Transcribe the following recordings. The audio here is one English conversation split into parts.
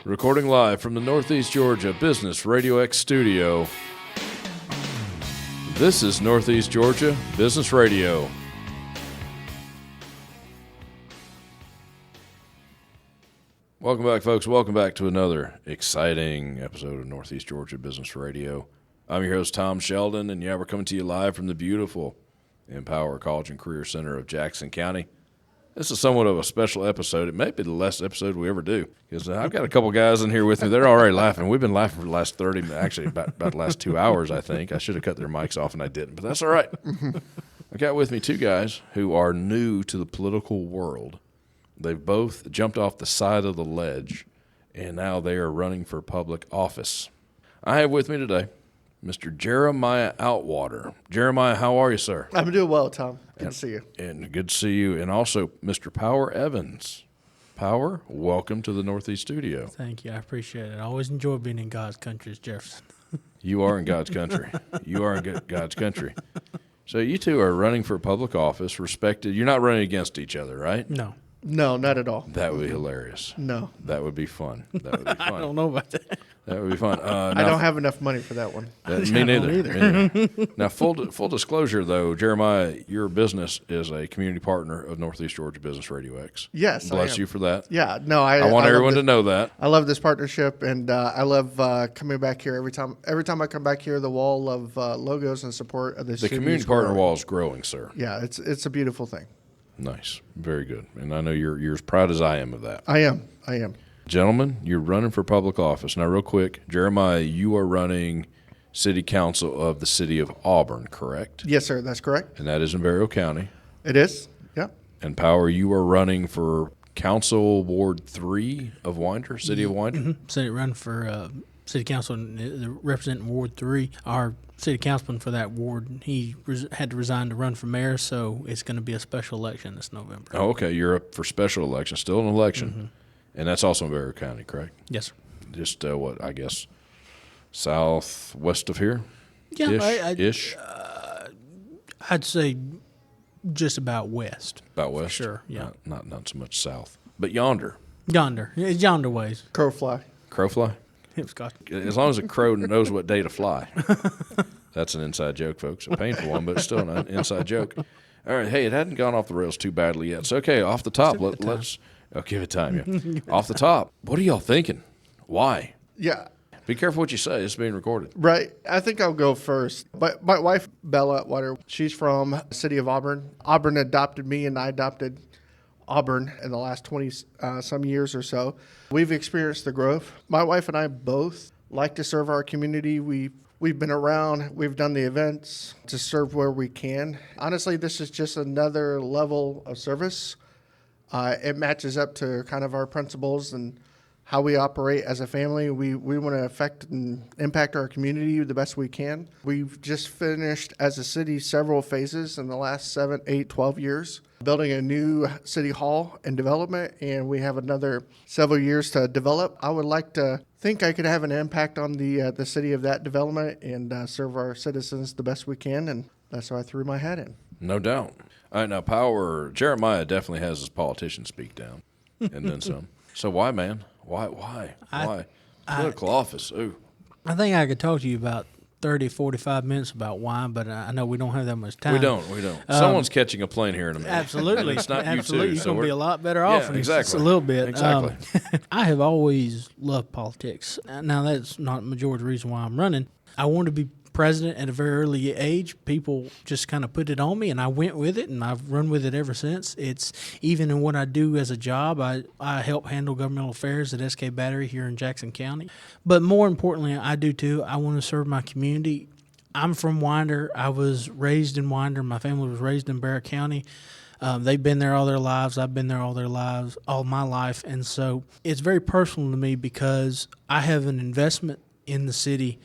Recording live from the Northeast Georgia Business RadioX studio. This is Northeast Georgia Business Radio. Welcome back, folks. Welcome back to another exciting episode of Northeast Georgia Business Radio. I'm your host, Tom Sheldon, and we're coming to you live from the beautiful Empower College and Career Center of Jackson County. This is somewhat of a special episode. It may be the last episode we ever do, because I've got a couple guys in here with me. They're already laughing. We've been laughing for the last 30, actually about the last 2 hours, I think. I should have cut their mics off, and I didn't, but that's all right. I got with me two guys who are new to the political world. They've both jumped off the side of the ledge, and now they are running for public office. I have with me today Mr. Jeremiah Outwater. Jeremiah, how are you, sir? I'm doing well, Tom. Good to see you. And good to see you. And also Mr. Power Evans. Power, welcome to the Northeast studio. Thank you. I appreciate it. I always enjoy being in God's country, Jefferson. You are in God's country. You are in God's country. So you two are running for public office, respected. You're not running against each other, right? No, not at all. That would be hilarious. No. That would be fun. That would be fun. I don't know about that. That would be fun. I don't have enough money for that one. Me neither. Now, full disclosure, though, Jeremiah, your business is a community partner of Northeast Georgia Business RadioX. Yes, Bless you for that. Yeah, no, I want everyone to know that. I love this partnership, and I love coming back here every time. Every time I come back here, the wall of logos and support of the community partner wall is growing, sir. Yeah, it's a beautiful thing. Nice. Very good. And I know you're as proud as I am of that. I am. Gentlemen, you're running for public office. Now, real quick, Jeremiah, you are running city council of the city of Auburn, correct? Yes, sir. That's correct. And that is in Barrow County. It is. Yeah. And Power, you are running for Council Ward 3 of Winder, City of Winder? Mm-hmm. City run for city council representing Ward 3. Our city councilman for that ward, he had to resign to run for mayor, so it's going to be a special election this November. Oh, okay. You're up for special election, still an election. Mm-hmm. And that's also in Barrow County, correct? Yes, sir. Just, I guess, southwest of here? Yeah. Ish? I'd say just about west. About west? Sure, yeah. Not so much south. But yonder? Yonder. It's yonder ways. Crow fly. Crow fly? It was got. As long as a crow knows what day to fly. That's an inside joke, folks. A painful one, but still an inside joke. All right. Hey, it hadn't gone off the rails too badly yet. So, okay, off the top, let's – I'll give it time. Yeah. Off the top, what are y'all thinking? Why? Yeah. Be careful what you say. It's being recorded. Right. I think I'll go first. But my wife, Bella Outwater, she's from the city of Auburn. Auburn adopted me, and I adopted Auburn in the last 20 some years or so. We've experienced the growth. My wife and I both like to serve our community. We've been around. We've done the events to serve where we can. Honestly, this is just another level of service. It matches up to kind of our principles and how we operate as a family. We want to affect and impact our community the best we can. We've just finished as a city several phases in the last 7, 8, 12 years, building a new city hall and development, and we have another several years to develop. I would like to think I could have an impact on the city of that development and serve our citizens the best we can, and that's why I threw my hat in. No doubt. All right, now, Power, Jeremiah definitely has his politician speak down, and then some. So why, man? Why? Political office, ooh. I think I could talk to you about 30, 45 minutes about why, but I know we don't have that much time. We don't. Someone's catching a plane here in a minute. Absolutely. It's not absolutely. you two. You're going to be a lot better off in just a little bit. Exactly. I have always loved politics. Now, that's not the majority of the reason why I'm running. I wanted to be president at a very early age. People just kind of put it on me, and I went with it, and I've run with it ever since. It's even in what I do as a job. I help handle governmental affairs at SK Battery here in Jackson County. But more importantly, I do too. I want to serve my community. I'm from Winder. I was raised in Winder. My family was raised in Barrow County. They've been there all their lives. I've been there all my life. And so it's very personal to me because I have an investment in the city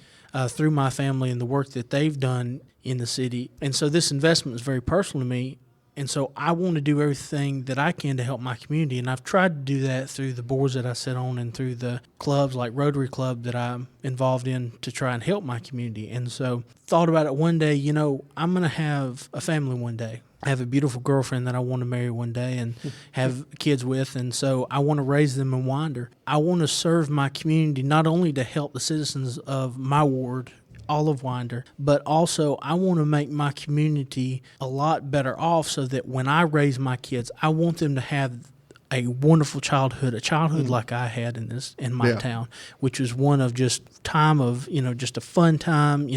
through my family and the work that they've done in the city. And so this investment is very personal to me. And so I want to do everything that I can to help my community. And I've tried to do that through the boards that I sit on and through the clubs like Rotary Club that I'm involved in to try and help my community. And so thought about it one day, I'm going to have a family one day. I have a beautiful girlfriend that I want to marry one day and have kids with, and so I want to raise them in Winder. I want to serve my community not only to help the citizens of my ward, all of Winder, but also I want to make my community a lot better off so that when I raise my kids, I want them to have a wonderful childhood, a childhood like I had in my town, which was one of just time of, just a fun time,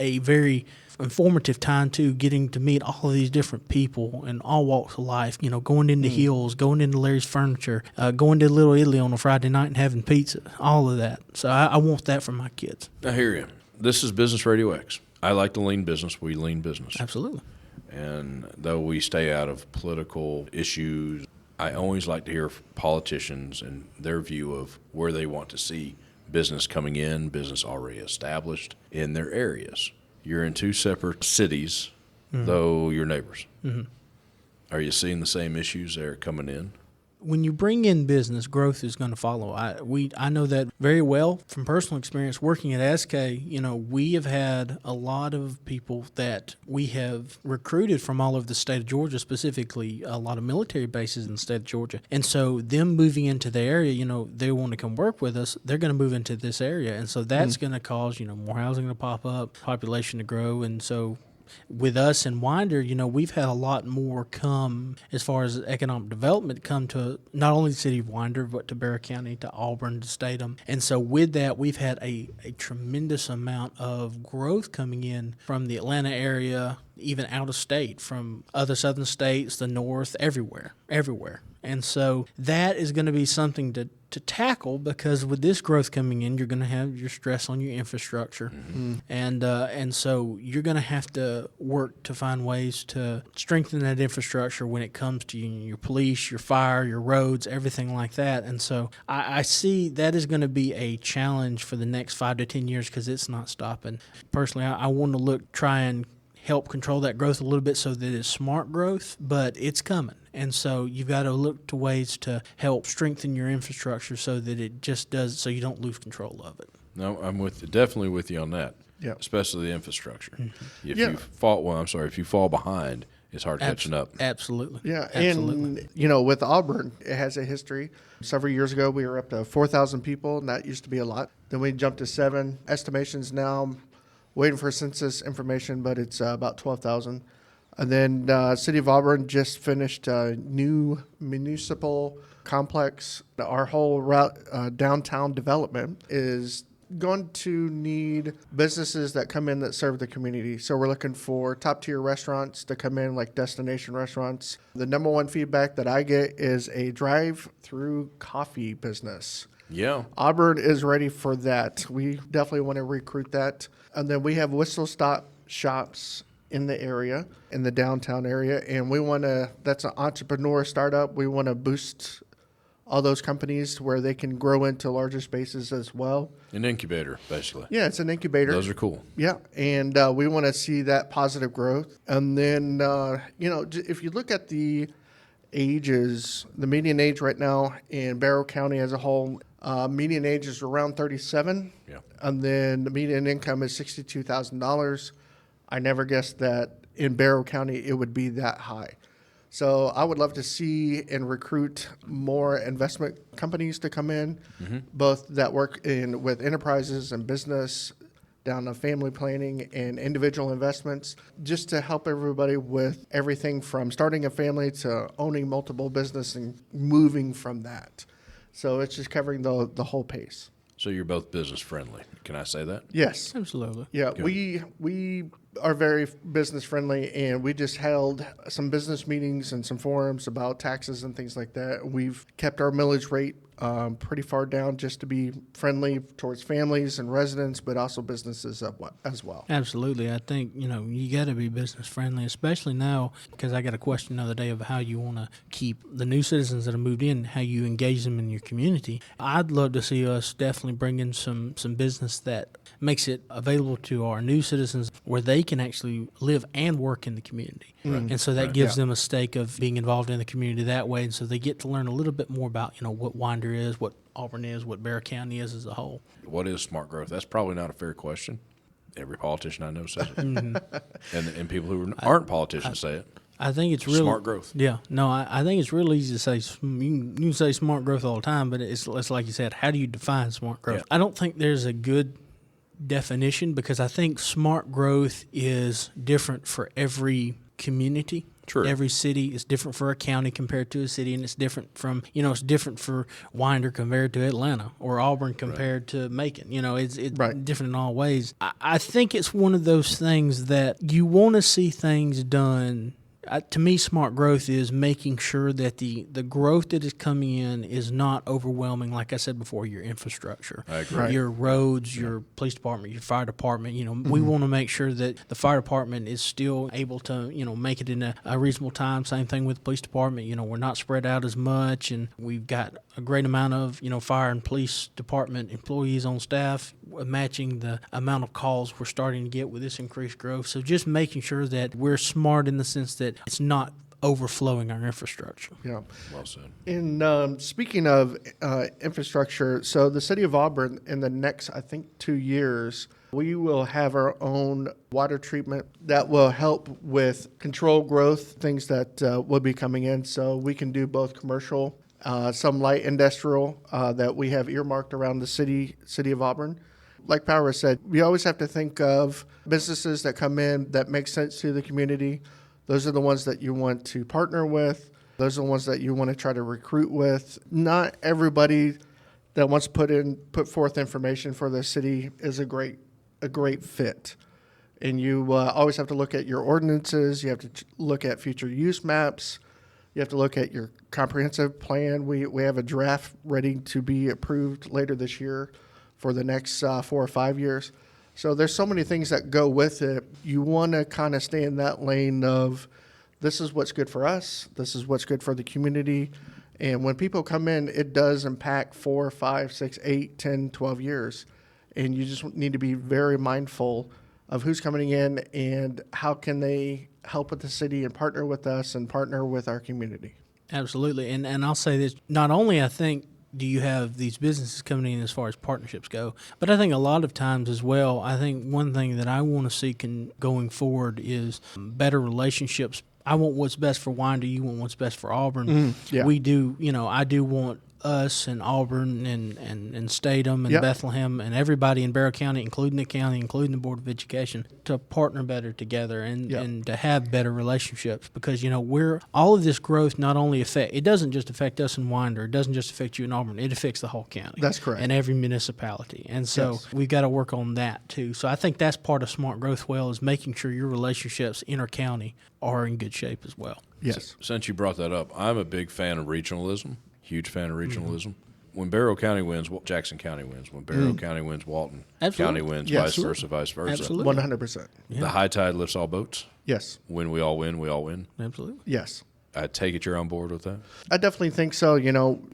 a very informative time too, getting to meet all of these different people in all walks of life, going into Hills, going into Larry's Furniture, going to Little Italy on a Friday night and having pizza, all of that. So I want that for my kids. I hear you. This is Business Radio X. I like to lean business. We lean business. Absolutely. And though we stay out of political issues, I always like to hear politicians and their view of where they want to see business coming in, business already established in their areas. You're in two separate cities, though you're neighbors. Mm-hmm. Are you seeing the same issues that are coming in? When you bring in business, growth is going to follow. I know that very well from personal experience working at SK. We have had a lot of people that we have recruited from all over the state of Georgia, specifically a lot of military bases in the state of Georgia. And so them moving into the area, they want to come work with us. They're going to move into this area. And so that's going to cause, more housing to pop up, population to grow. And so with us in Winder, we've had a lot more come as far as economic development come to not only the city of Winder, but to Barrow County, to Auburn, to Statham. And so with that, we've had a tremendous amount of growth coming in from the Atlanta area, even out of state, from other southern states, the north, everywhere. And so that is going to be something to tackle, because with this growth coming in, you're going to have your stress on your infrastructure. Mm-hmm. And so you're going to have to work to find ways to strengthen that infrastructure when it comes to your police, your fire, your roads, everything like that. And so I see that is going to be a challenge for the next 5 to 10 years, because it's not stopping. Personally, I want to try and help control that growth a little bit so that it's smart growth, but it's coming. And so you've got to look to ways to help strengthen your infrastructure so that it just does, so you don't lose control of it. No, I'm definitely with you on that. Yeah. Especially the infrastructure. Mm-hmm. If you fall behind, it's hard catching up. Absolutely. Yeah. Absolutely. And, with Auburn, it has a history. Several years ago, we were up to 4,000 people, and that used to be a lot. Then we jumped to 7. Estimations now, waiting for census information, but it's about 12,000. And then City of Auburn just finished a new municipal complex. Our whole downtown development is going to need businesses that come in that serve the community. So we're looking for top-tier restaurants to come in, like destination restaurants. The number one feedback that I get is a drive-through coffee business. Yeah. Auburn is ready for that. We definitely want to recruit that. And then we have whistle-stop shops in the area, in the downtown area, and that's an entrepreneur startup. We want to boost all those companies where they can grow into larger spaces as well. An incubator, basically. Yeah, it's an incubator. Those are cool. Yeah, and we want to see that positive growth. And then, if you look at the ages, the median age right now in Barrow County as a whole, median age is around 37. Yeah. And then the median income is $62,000. I never guessed that in Barrow County it would be that high. So I would love to see and recruit more investment companies to come in, both that work with enterprises and business, down to family planning and individual investments, just to help everybody with everything from starting a family to owning multiple business and moving from that. So it's just covering the whole pace. So you're both business friendly. Can I say that? Yes. Absolutely. Yeah, Good. we are very business friendly, and we just held some business meetings and some forums about taxes and things like that. We've kept our millage rate pretty far down just to be friendly towards families and residents, but also businesses as well. Absolutely. I think, you got to be business friendly, especially now, because I got a question the other day of how you want to keep the new citizens that have moved in, how you engage them in your community. I'd love to see us definitely bring in some business that makes it available to our new citizens where they can actually live and work in the community. Right. And so that gives them a stake of being involved in the community that way. And so they get to learn a little bit more about, what Winder is, what Auburn is, what Barrow County is as a whole. What is smart growth? That's probably not a fair question. Every politician I know says it. And people who aren't politicians say it. I think it's really Smart growth. Yeah, no, I think it's real easy to say. You can say smart growth all the time, but it's like you said. How do you define smart growth? Yeah. I don't think there's a good definition because I think smart growth is different for every community. True. Every city is different for a county compared to a city, and it's different from it's different for Winder compared to Atlanta or Auburn compared to Macon. It's Right. different in all ways. I think it's one of those things that you want to see things done. To me, smart growth is making sure that the growth that is coming in is not overwhelming, like I said before, your infrastructure, I agree. Right. your roads, your police department, your fire department. We want to make sure that the fire department is still able to, make it in a reasonable time. Same thing with the police department. We're not spread out as much, and we've got a great amount of, fire and police department employees on staff, matching the amount of calls we're starting to get with this increased growth. So just making sure that we're smart in the sense that it's not overflowing our infrastructure. Yeah. Well said. In speaking of infrastructure, so the city of Auburn in the next, I think, 2 years, we will have our own water treatment that will help with control growth, things that will be coming in. So we can do both commercial, some light industrial that we have earmarked around the city of Auburn. Like Power said, we always have to think of businesses that come in that make sense to the community. Those are the ones that you want to partner with. Those are the ones that you want to try to recruit with. Not everybody that wants to put forth information for the city is a great fit. And you always have to look at your ordinances. You have to look at future use maps. You have to look at your comprehensive plan. We have a draft ready to be approved later this year for the next 4 or 5 years. So there's so many things that go with it. You want to kind of stay in that lane of this is what's good for us. This is what's good for the community. And when people come in, it does impact 4, 5, 6, 8, 10, 12 years. And you just need to be very mindful of who's coming in and how can they help with the city and partner with us and partner with our community. Absolutely. And I'll say this, not only I think do you have these businesses coming in as far as partnerships go, but I think a lot of times as well, I think one thing that I want to see going forward is better relationships. I want what's best for Winder, you want what's best for Auburn. Yeah. We do, I do want us and Auburn and Statham and Yep. Bethlehem and everybody in Barrow County, including the county, including the Board of Education, to partner better together and to have better relationships because, we're all of this growth not only it doesn't just affect us in Winder, it doesn't just affect you in Auburn, it affects the whole county. That's correct. And every municipality. And so we've got to work on that too. So I think that's part of smart growth is making sure your relationships inter-county are in good shape as well. Yes. Since you brought that up, I'm a big fan of regionalism. Huge fan of regionalism. When Barrow County wins, Jackson County wins. When Barrow County wins, Walton Absolutely. County wins, Yes. vice versa. Absolutely. 100%. The high tide lifts all boats. Yes. When we all win, we all win. Absolutely. Yes. I take it you're on board with that? I definitely think so.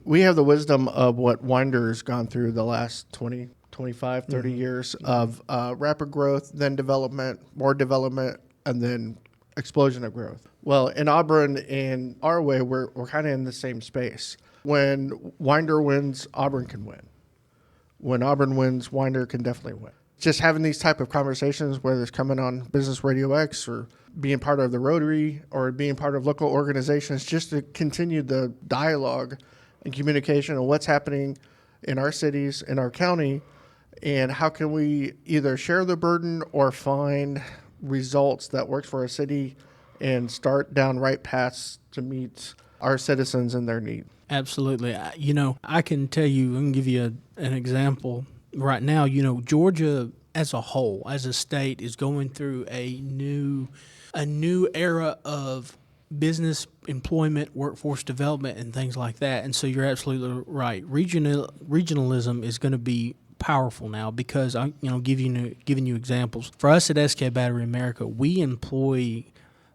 We have the wisdom of what Winder's gone through the last 20, 25, 30 years of rapid growth, then development, more development, and then explosion of growth. Well, in Auburn and our way, we're kind of in the same space. When Winder wins, Auburn can win. When Auburn wins, Winder can definitely win. Just having these type of conversations, whether it's coming on Business RadioX or being part of the Rotary or being part of local organizations, just to continue the dialogue and communication of what's happening in our cities, in our county, and how can we either share the burden or find results that work for our city and start down right paths to meet our citizens and their needs. Absolutely. I can tell you, I can give you an example. Right now, Georgia as a whole, as a state, is going through a new era of business employment, workforce development, and things like that. And so you're absolutely right. Regionalism is going to be powerful now because giving you examples. For us at SK Battery America, we employ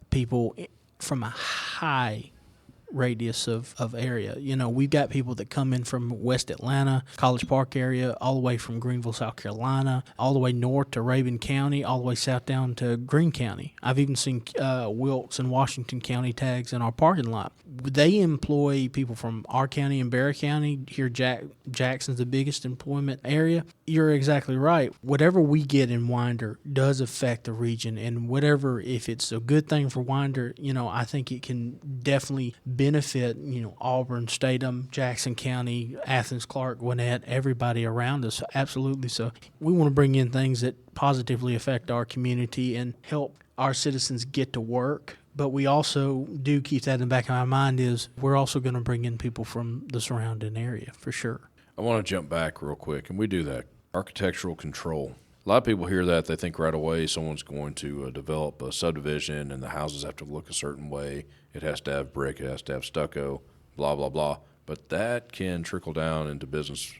people from a high radius of area. We've got people that come in from West Atlanta, College Park area, all the way from Greenville, South Carolina, all the way north to Rabun County, all the way south down to Greene County. I've even seen Wilkes and Washington County tags in our parking lot. They employ people from our county and Barry County. Here, Jackson's the biggest employment area. You're exactly right. Whatever we get in Winder does affect the region, and whatever, if it's a good thing for Winder, I think it can definitely benefit, Auburn, Statham, Jackson County, Athens, Clark, Gwinnett, everybody around us. Absolutely. So we want to bring in things that positively affect our community and help our citizens get to work. But we also do keep that in the back of our mind is we're also going to bring in people from the surrounding area for sure. I want to jump back real quick, and we do that. Architectural control. A lot of people hear that. They think right away someone's going to develop a subdivision and the houses have to look a certain way. It has to have brick. It has to have stucco, blah, blah, blah. But that can trickle down into business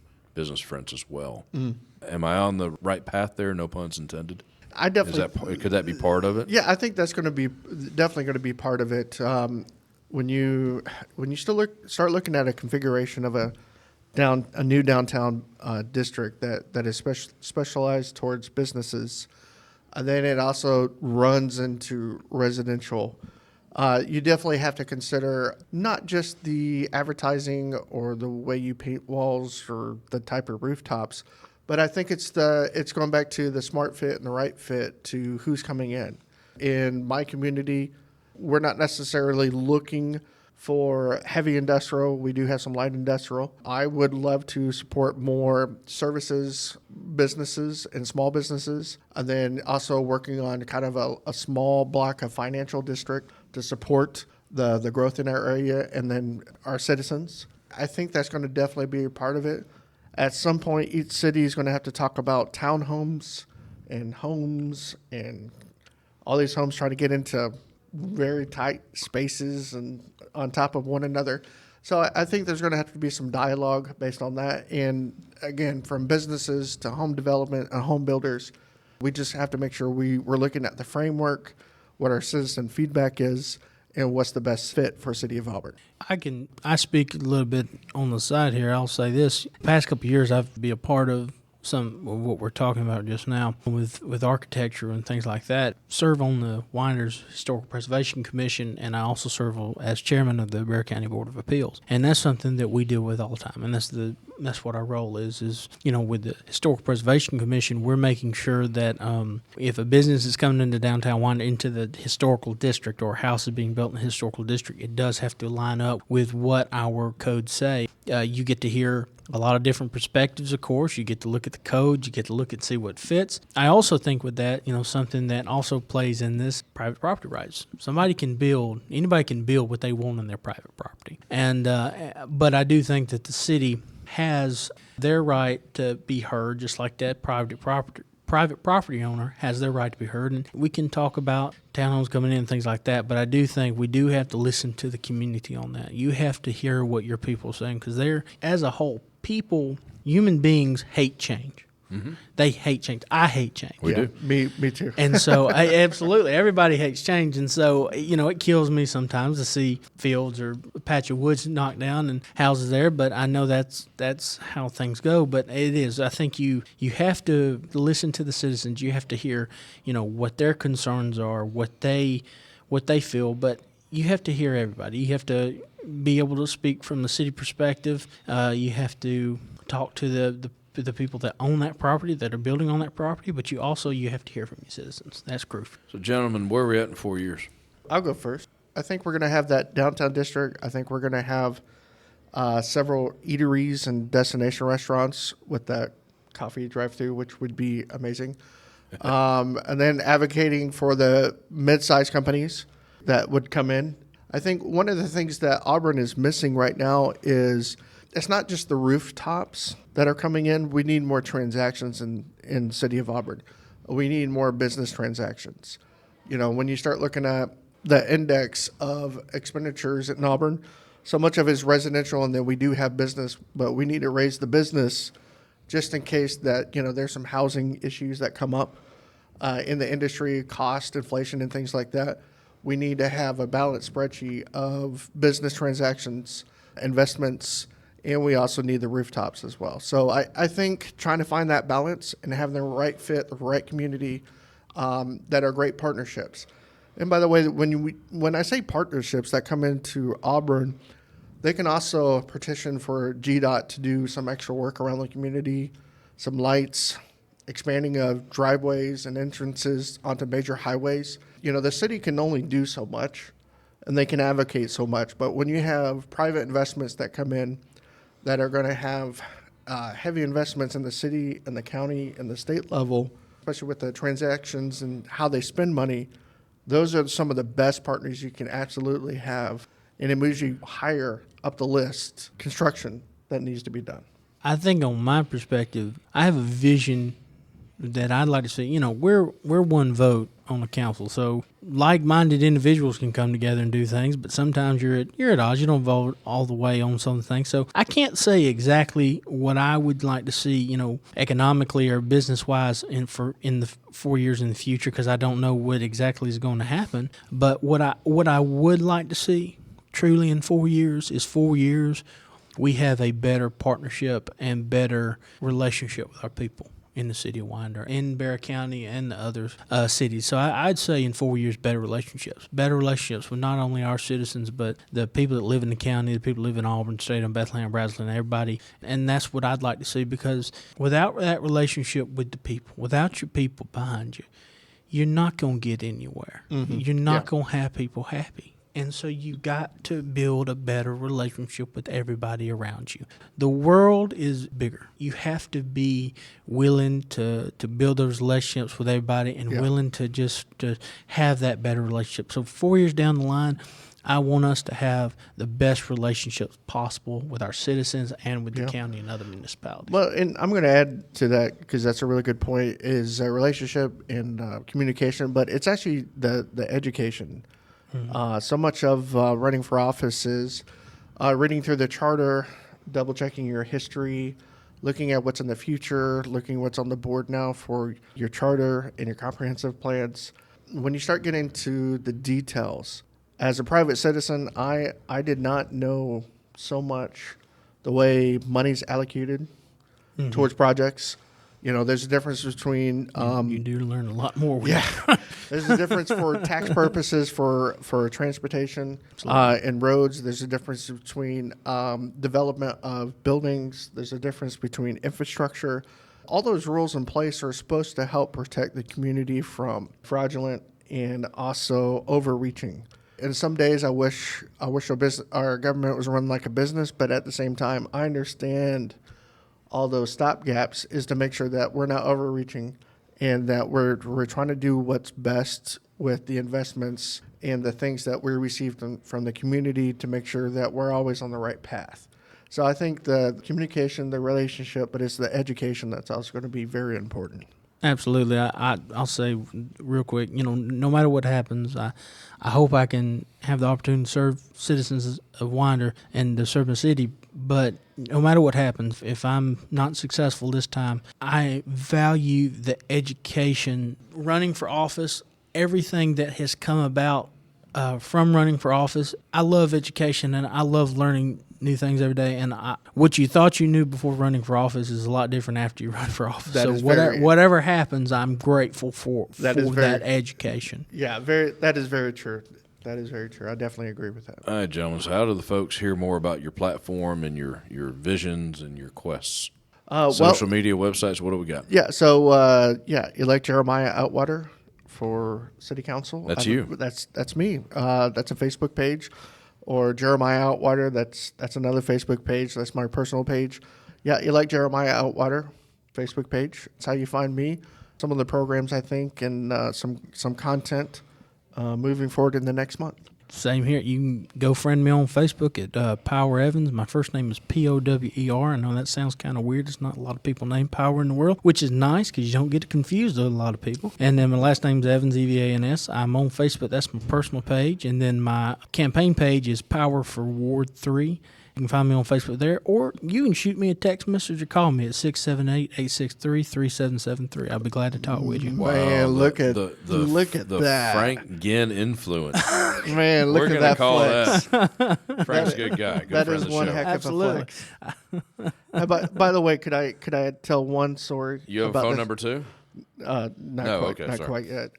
fronts as well. Am I on the right path there? No puns intended. I definitely Could that be part of it? Yeah, I think that's going to be definitely going to be part of it. When you start looking at a configuration of a new downtown district that is specialized towards businesses, and then it also runs into residential. You definitely have to consider not just the advertising or the way you paint walls or the type of rooftops, but I think it's going back to the smart fit and the right fit to who's coming in. In my community, we're not necessarily looking for heavy industrial. We do have some light industrial. I would love to support more services, businesses, and small businesses, and then also working on kind of a small block of financial district to support the growth in our area and then our citizens. I think that's going to definitely be a part of it. At some point, each city is going to have to talk about townhomes and homes and all these homes trying to get into very tight spaces and on top of one another. So I think there's going to have to be some dialogue based on that. And again, from businesses to home development and home builders, we just have to make sure we're looking at the framework, what our citizen feedback is, and what's the best fit for City of Auburn. I speak a little bit on the side here. I'll say this. The past couple of years, I've been a part of some of what we're talking about just now with architecture and things like that. Serve on the Winders Historical Preservation Commission, and I also serve as chairman of the Bexar County Board of Appeals. And that's something that we deal with all the time, and that's what our role is with the Historical Preservation Commission, we're making sure that if a business is coming into downtown Winder, into the historical district, or a house is being built in the historical district, it does have to line up with what our codes say. You get to hear a lot of different perspectives, of course. You get to look at the code. You get to look and see what fits. I also think with that, something that also plays in this, private property rights. Anybody can build what they want on their private property. And but I do think that the city has their right to be heard, just like that private property owner has their right to be heard. And we can talk about townhomes coming in and things like that, but I do think we do have to listen to the community on that. You have to hear what your people are saying, because they're, as a whole, human beings hate change. Mm-hmm. They hate change. I hate change. We do. Me too. And so, absolutely, everybody hates change. And so, it kills me sometimes to see fields or a patch of woods knocked down and houses there. But I know that's how things go. But it is. I think you have to listen to the citizens. You have to hear, what their concerns are, what they feel. But you have to hear everybody. You have to be able to speak from the city perspective. You have to talk to the people that own that property, that are building on that property, but you have to hear from your citizens. That's crucial. So, gentlemen, where are we at in 4 years? I'll go first. I think we're going to have that downtown district. I think we're going to have several eateries and destination restaurants with that coffee drive-through, which would be amazing. And then advocating for the mid-sized companies that would come in. I think one of the things that Auburn is missing right now is it's not just the rooftops that are coming in. We need more transactions in City of Auburn. We need more business transactions. When you start looking at the index of expenditures in Auburn, so much of it is residential, and then we do have business, but we need to raise the business just in case that, there's some housing issues that come up in the industry, cost, inflation, and things like that. we need to have a balanced spreadsheet of business transactions, investments, and we also need the rooftops as well. So I think trying to find that balance and having the right fit, the right community that are great partnerships. And by the way, when I say partnerships that come into Auburn, they can also petition for GDOT to do some extra work around the community, some lights, expanding of driveways and entrances onto major highways. You know, the city can only do so much, and they can advocate so much. But when you have private investments that come in that are going to have heavy investments in the city and the county and the state level, especially with the transactions and how they spend money, those are some of the best partners you can absolutely have. And it moves you higher up the list, construction that needs to be done. I think on my perspective, I have a vision that I'd like to see. You know, we're one vote on the council, so like-minded individuals can come together and do things, but sometimes you're at odds. You don't vote all the way on some things. So I can't say exactly what I would like to see, you know, economically or business-wise in the 4 years in the future, because I don't know what exactly is going to happen. But what I would like to see truly in 4 years is 4 years we have a better partnership and better relationship with our people in the city of Winder, in Bear County, and the other cities. So I'd say in 4 years, better relationships with not only our citizens, but the people that live in the county, the people that live in Auburn, Statham, Bethlehem, Brazos, and everybody. And that's what I'd like to see, because without that relationship with the people, without your people behind you, you're not going to get anywhere. Mm-hmm. You're not going to have people happy. And so you got to build a better relationship with everybody around you. The world is bigger. You have to be willing to build those relationships with everybody and willing to have that better relationship. So 4 years down the line, I want us to have the best relationships possible with our citizens and with the county and other municipalities. Well, and I'm going to add to that, because that's a really good point, is a relationship and communication, but it's actually the education. Mm-hmm. So much of running for office is reading through the charter, double-checking your history, looking at what's in the future, looking at what's on the board now for your charter and your comprehensive plans. When you start getting to the details, as a private citizen, I did not know so much the way money's allocated towards projects. You know, there's a difference between... you do learn a lot more. There's a difference for tax purposes for transportation and roads. There's a difference between development of buildings. There's a difference between infrastructure. All those rules in place are supposed to help protect the community from fraudulent and also overreaching. And some days I wish our government was run like a business, but at the same time, I understand all those stopgaps is to make sure that we're not overreaching and that we're trying to do what's best with the investments and the things that we receive from the community to make sure that we're always on the right path. So I think the communication, the relationship, but it's the education that's also going to be very important. Absolutely. I'll say real quick, you know, no matter what happens, I hope I can have the opportunity to serve citizens of Winder and to serve the city. But no matter what happens, if I'm not successful this time, I value the education, running for office, everything that has come about from running for office. I love education and I love learning new things every day. And what you thought you knew before running for office is a lot different after you run for office. Whatever happens, I'm grateful for that education. Yeah, that is very true. That is very true. I definitely agree with that. All right, gentlemen. So how do the folks hear more about your platform and your visions and your quests? Social media, websites, what do we got? Yeah, so, elect Jeremiah Outwater for city council. That's you. That's me. That's a Facebook page. Or Jeremiah Outwater, that's another Facebook page. That's my personal page. Yeah, elect Jeremiah Outwater, Facebook page. That's how you find me. Some of the programs, I think, and some content moving forward in the next month. Same here. You can go friend me on Facebook at Power Evans. My first name is Power. I know that sounds kind of weird. There's not a lot of people named Power in the world, which is nice because you don't get confused with a lot of people. And then my last name is Evans, EVANS. I'm on Facebook. That's my personal page. And then my campaign page is Power for Ward 3. You can find me on Facebook there, or you can shoot me a text message or call me at 678-863-3773. I'll be glad to talk with you. Man, look at the that. Frank Ginn influence. Man, look We're at gonna that call flex. that. Frank's a good guy. Good That friend is of the one show. heck Absolutely. of a flex. By the way, could I tell one story? You have a about phone this? number too? Not No, quite, okay, not sorry. quite yet.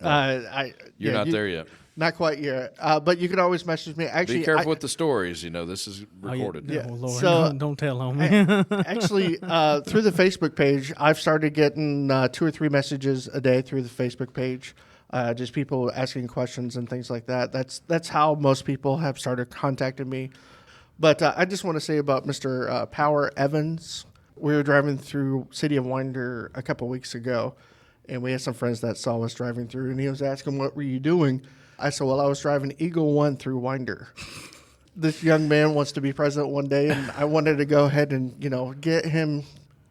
You're not there yet. Not quite yet. But you can always message me. Actually, Be careful with the stories. You know, this is recorded. Oh, Lord, So- don't tell on me. Actually, through the Facebook page, I've started getting 2 or 3 messages a day through the Facebook page. Just people asking questions and things like that. That's how most people have started contacting me. But I just want to say about Mr. Power Evans. We were driving through City of Winder a couple weeks ago, and we had some friends that saw us driving through, and he was asking, "What were you doing?" I said, "Well, I was driving Eagle One through Winder." This young man wants to be president one day, and I wanted to go ahead and get him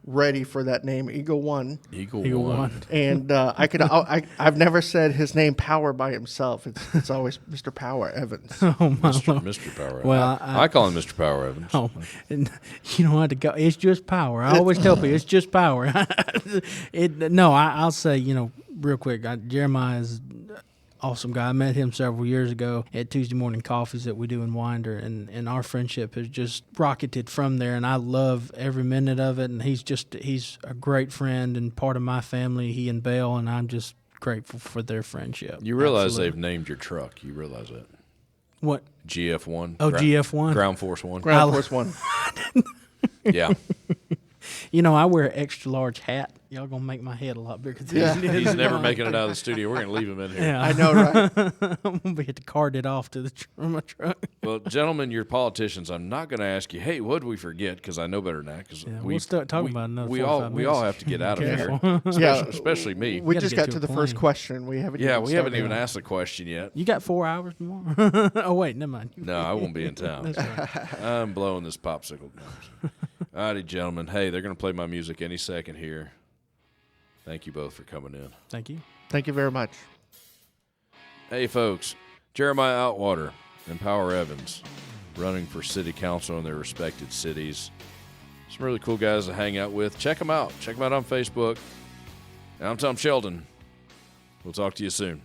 ready for that name, Eagle One. Eagle Eagle one. One. And I've never said his name Power by himself. It's always Mr. Power Evans. Oh, my Lord. Mr. Power Evans. Well, I call him Mr. Power Evans. Oh, and you know how to go. It's just power. I always tell people it's just power. I'll say, real quick, Jeremiah is an awesome guy. I met him several years ago at Tuesday morning coffees that we do in Winder, and our friendship has just rocketed from there, and I love every minute of it, and he's a great friend and part of my family, he and Belle, and I'm just grateful for their friendship. You realize Absolutely. they've named your truck. You realize that. What? GF1. Oh, GF1. Ground Force 1. Ground Force One. Yeah. I wear an extra large hat. Y'all gonna make my head a lot bigger than Yeah. it is. He's never making it out of the studio. We're going to leave him in here. Yeah. I know, right? I'm gonna be able to cart it off to my truck. Well, gentlemen, you're politicians. I'm not going to ask you, hey, what did we forget? Because I know better than that. Because We'll start talking about another we 45 all minutes. have to get out of here. Careful. Especially me. We gotta just get got to to a the first plane. question. We haven't. We haven't started. even asked the question yet. You got 4 hours more? Oh wait, never mind. No, I won't be in town. I'm blowing this popsicle. All righty, gentlemen. Hey, they're going to play my music any second here. Thank you both for coming in. Thank you. Thank you very much. Hey, folks. Jeremiah Outwater and Power Evans running for city council in their respected cities. Some really cool guys to hang out with. Check them out. Check them out on Facebook. And I'm Tom Sheldon. We'll talk to you soon.